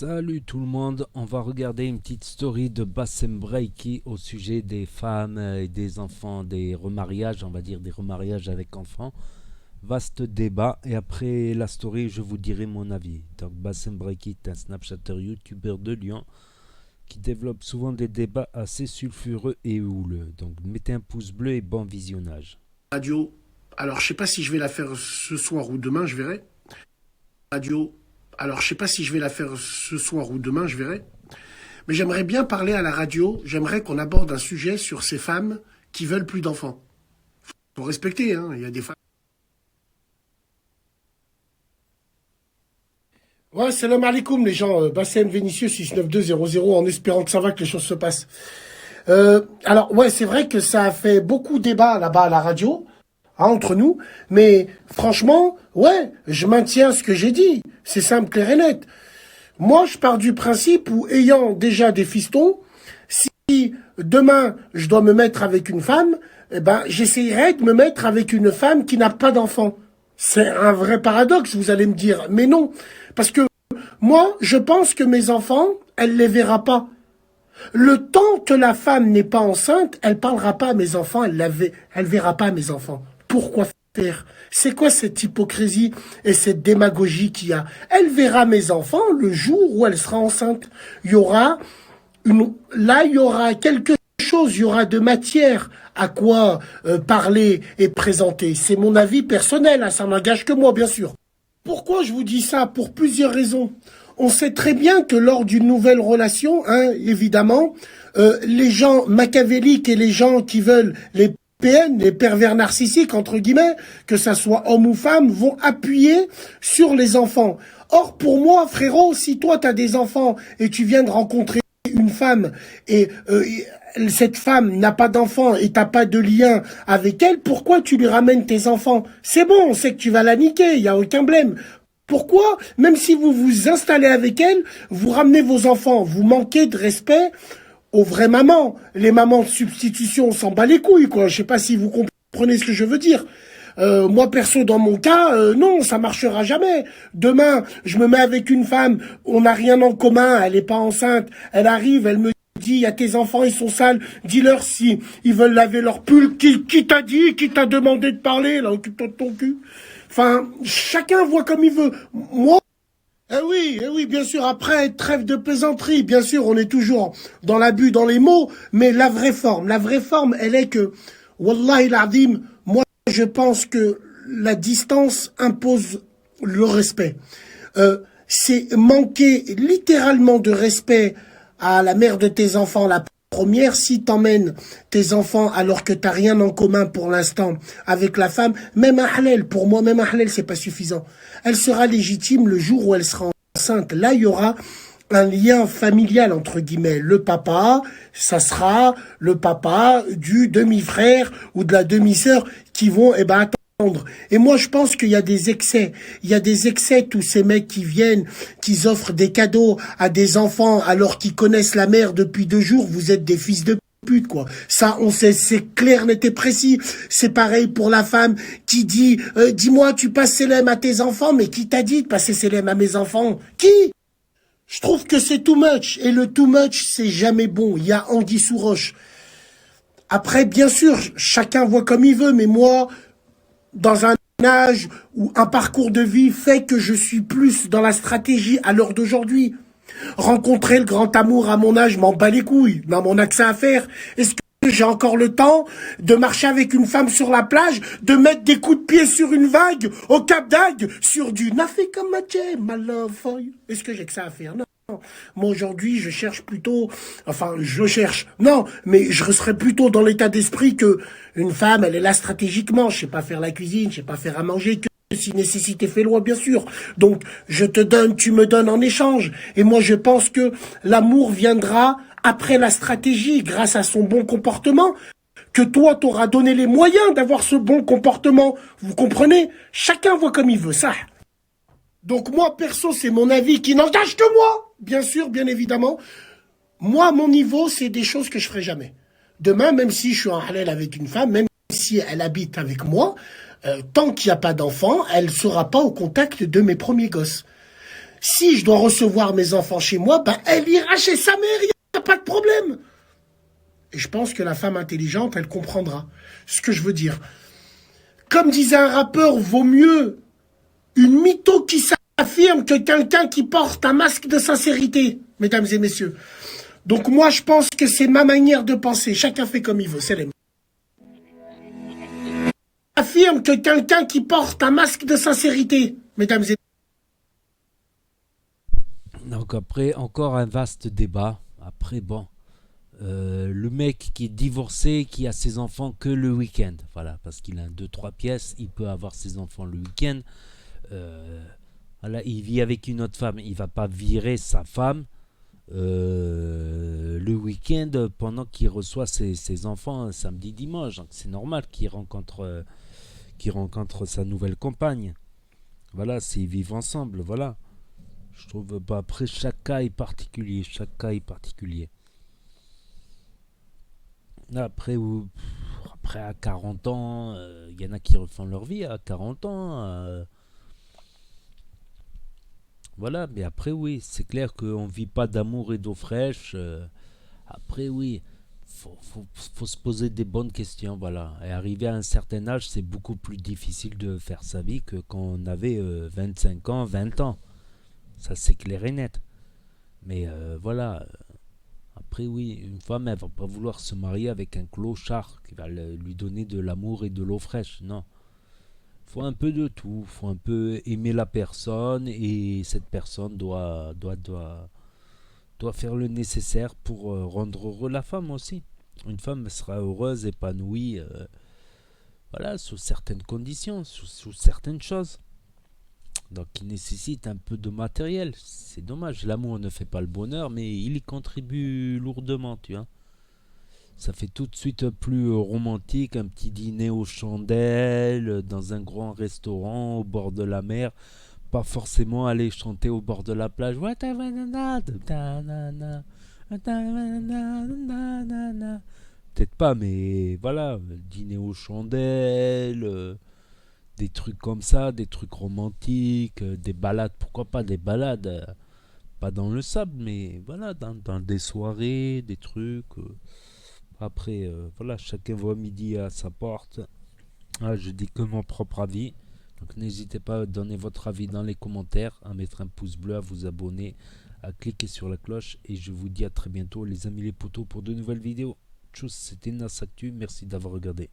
Salut tout le monde, on va regarder une petite story de Bassem Breiki au sujet des femmes et des enfants, des remariages, on va dire des remariages avec enfants. Vaste débat et après la story je vous dirai mon avis. Donc Bassem Breiki est un snapchatter youtubeur de Lyon qui développe souvent des débats assez sulfureux et houleux. Donc mettez un pouce bleu et bon visionnage. Radio. Alors, je sais pas si je vais la faire ce soir ou demain, je verrai. Radio. Alors, je sais pas si je vais la faire ce soir ou demain, je verrai. Mais j'aimerais bien parler à la radio. J'aimerais qu'on aborde un sujet sur ces femmes qui veulent plus d'enfants. Faut respecter, hein. Il y a des femmes. Ouais, salam alaikum les gens. Bassem Vénitieux 69200 en espérant que ça va, que les choses se passent. Alors, ouais, c'est vrai que ça a fait beaucoup débat là-bas à la radio, hein, entre nous. Mais franchement, ouais, je maintiens ce que j'ai dit. C'est simple, clair et net. Moi, je pars du principe où, ayant déjà des fistons, si demain je dois me mettre avec une femme, eh ben, j'essayerai de me mettre avec une femme qui n'a pas d'enfant. C'est un vrai paradoxe, vous allez me dire. Mais non. Parce que moi, je pense que mes enfants, elle les verra pas. Le temps que la femme n'est pas enceinte, elle parlera pas à mes enfants, elle verra pas à mes enfants. Pourquoi faire? C'est quoi cette hypocrisie et cette démagogie qu'il y a? Elle verra mes enfants le jour où elle sera enceinte. Il y aura là, il y aura quelque chose, il y aura de matière à quoi parler et présenter. C'est mon avis personnel, hein, ça n'engage que moi, bien sûr. Pourquoi je vous dis ça? Pour plusieurs raisons. On sait très bien que lors d'une nouvelle relation, hein, évidemment, les gens machiavéliques et les gens qui veulent les PN, les pervers narcissiques, entre guillemets, que ça soit homme ou femme, vont appuyer sur les enfants. Or, pour moi, frérot, si toi, tu as des enfants et tu viens de rencontrer une femme et cette femme n'a pas d'enfant et t'as pas de lien avec elle, pourquoi tu lui ramènes tes enfants? C'est bon, on sait que tu vas la niquer, il y a aucun blême. Pourquoi, même si vous vous installez avec elle, vous ramenez vos enfants? Vous manquez de respect aux vraies mamans. Les mamans de substitution, on s'en bat les couilles, quoi. Je sais pas si vous comprenez ce que je veux dire. Moi, perso, dans mon cas, non, ça marchera jamais. Demain, je me mets avec une femme, on n'a rien en commun, elle est pas enceinte, elle arrive, elle me dit, il y a tes enfants, ils sont sales, dis-leur si ils veulent laver leur pull. Qui t'a dit, qui t'a demandé de parler, là, occupe-toi de ton cul. Enfin, chacun voit comme il veut. Moi, eh oui, bien sûr, après, trêve de plaisanterie, bien sûr, on est toujours dans l'abus, dans les mots, mais la vraie forme, elle est que, Wallahi l'azim, moi, je pense que la distance impose le respect. C'est manquer littéralement de respect à la mère de tes enfants, la première, si t'emmènes tes enfants alors que t'as rien en commun pour l'instant avec la femme, même un halal, pour moi, même un halal, c'est pas suffisant. Elle sera légitime le jour où elle sera enceinte. Là, il y aura un lien familial, entre guillemets. Le papa, ça sera le papa du demi-frère ou de la demi-sœur qui vont, eh ben, attendre. Et moi, je pense qu'il y a des excès. Il y a des excès, tous ces mecs qui viennent, qui offrent des cadeaux à des enfants alors qu'ils connaissent la mère depuis 2 jours. Vous êtes des fils de pute, quoi. Ça, on sait, c'est clair, net et précis. C'est pareil pour la femme qui dit, dis-moi, tu passes Célèbre à tes enfants, mais qui t'a dit de passer Célèbre à mes enfants? Qui? Je trouve que c'est too much. Et le too much, c'est jamais bon. Il y a anguille sous roche. Après, bien sûr, chacun voit comme il veut, mais moi, dans un âge où un parcours de vie fait que je suis plus dans la stratégie à l'heure d'aujourd'hui. Rencontrer le grand amour à mon âge, m'en bats les couilles. Non, mon accès à faire. Est-ce que j'ai encore le temps de marcher avec une femme sur la plage, de mettre des coups de pied sur une vague, au Cap d'Agde, sur du Nafika Mache, my love for you? Est-ce que j'ai que ça à faire? Non. Moi, aujourd'hui, je cherche plutôt, enfin, je cherche, non, mais je serais plutôt dans l'état d'esprit que une femme, elle est là stratégiquement. Je sais pas faire la cuisine, je sais pas faire à manger, que si nécessité fait loi, bien sûr. Donc, je te donne, tu me donnes en échange. Et moi, je pense que l'amour viendra après la stratégie, grâce à son bon comportement, que toi, t'auras donné les moyens d'avoir ce bon comportement. Vous comprenez? Chacun voit comme il veut, ça. Donc moi, perso, c'est mon avis qui n'engage que moi. Bien sûr, bien évidemment. Moi, à mon niveau, c'est des choses que je ferai jamais. Demain, même si je suis en halal avec une femme, même si elle habite avec moi, tant qu'il n'y a pas d'enfant, elle ne sera pas au contact de mes premiers gosses. Si je dois recevoir mes enfants chez moi, ben elle ira chez sa mère, il n'y a pas de problème. Et je pense que la femme intelligente, elle comprendra ce que je veux dire. Comme disait un rappeur, vaut mieux une mytho qui s'affirme que quelqu'un qui porte un masque de sincérité, mesdames et messieurs. Donc moi, je pense que c'est ma manière de penser. Chacun fait comme il veut, c'est les affirme que quelqu'un qui porte un masque de sincérité, mesdames et Donc après, encore un vaste débat. Après, bon, le mec qui est divorcé, qui a ses enfants que le week-end, voilà, parce qu'il a 2-3 pièces, il peut avoir ses enfants le week-end. Euh, voilà, il vit avec une autre femme, il va pas virer sa femme le week-end pendant qu'il reçoit ses enfants samedi dimanche. Donc c'est normal qu'il rencontre sa nouvelle compagne. Voilà, s'ils vivent ensemble, voilà. Je trouve pas. Après, chaque cas est particulier, chaque cas est particulier. Après, après à 40 ans, il y en a qui refont leur vie à 40 ans. Voilà, mais après, oui, c'est clair qu'on vit pas d'amour et d'eau fraîche. Après, oui, faut se poser des bonnes questions, voilà. Et arriver à un certain âge, c'est beaucoup plus difficile de faire sa vie que quand on avait 25 ans, 20 ans. Ça, c'est clair et net. Mais voilà, après, oui, une femme, elle va pas vouloir se marier avec un clochard qui va lui donner de l'amour et de l'eau fraîche. Non. Faut un peu de tout. Faut un peu aimer la personne et cette personne doit faire le nécessaire pour rendre heureux la femme aussi. Une femme sera heureuse, épanouie, voilà, sous certaines conditions, sous certaines choses. Donc, il nécessite un peu de matériel. C'est dommage. L'amour ne fait pas le bonheur, mais il y contribue lourdement, tu vois. Ça fait tout de suite plus romantique, un petit dîner aux chandelles, dans un grand restaurant au bord de la mer. Pas forcément aller chanter au bord de la plage. Peut-être pas, mais voilà, dîner aux chandelles, des trucs comme ça, des trucs romantiques, des balades, pourquoi pas des balades, pas dans le sable, mais voilà, dans des soirées, des trucs. Après, voilà, chacun voit midi à sa porte. Ah, je dis que mon propre avis. Donc n'hésitez pas à donner votre avis dans les commentaires, à mettre un pouce bleu, à vous abonner, à cliquer sur la cloche. Et je vous dis à très bientôt les amis les potos pour de nouvelles vidéos. Tchuss, c'était Nasactu, merci d'avoir regardé.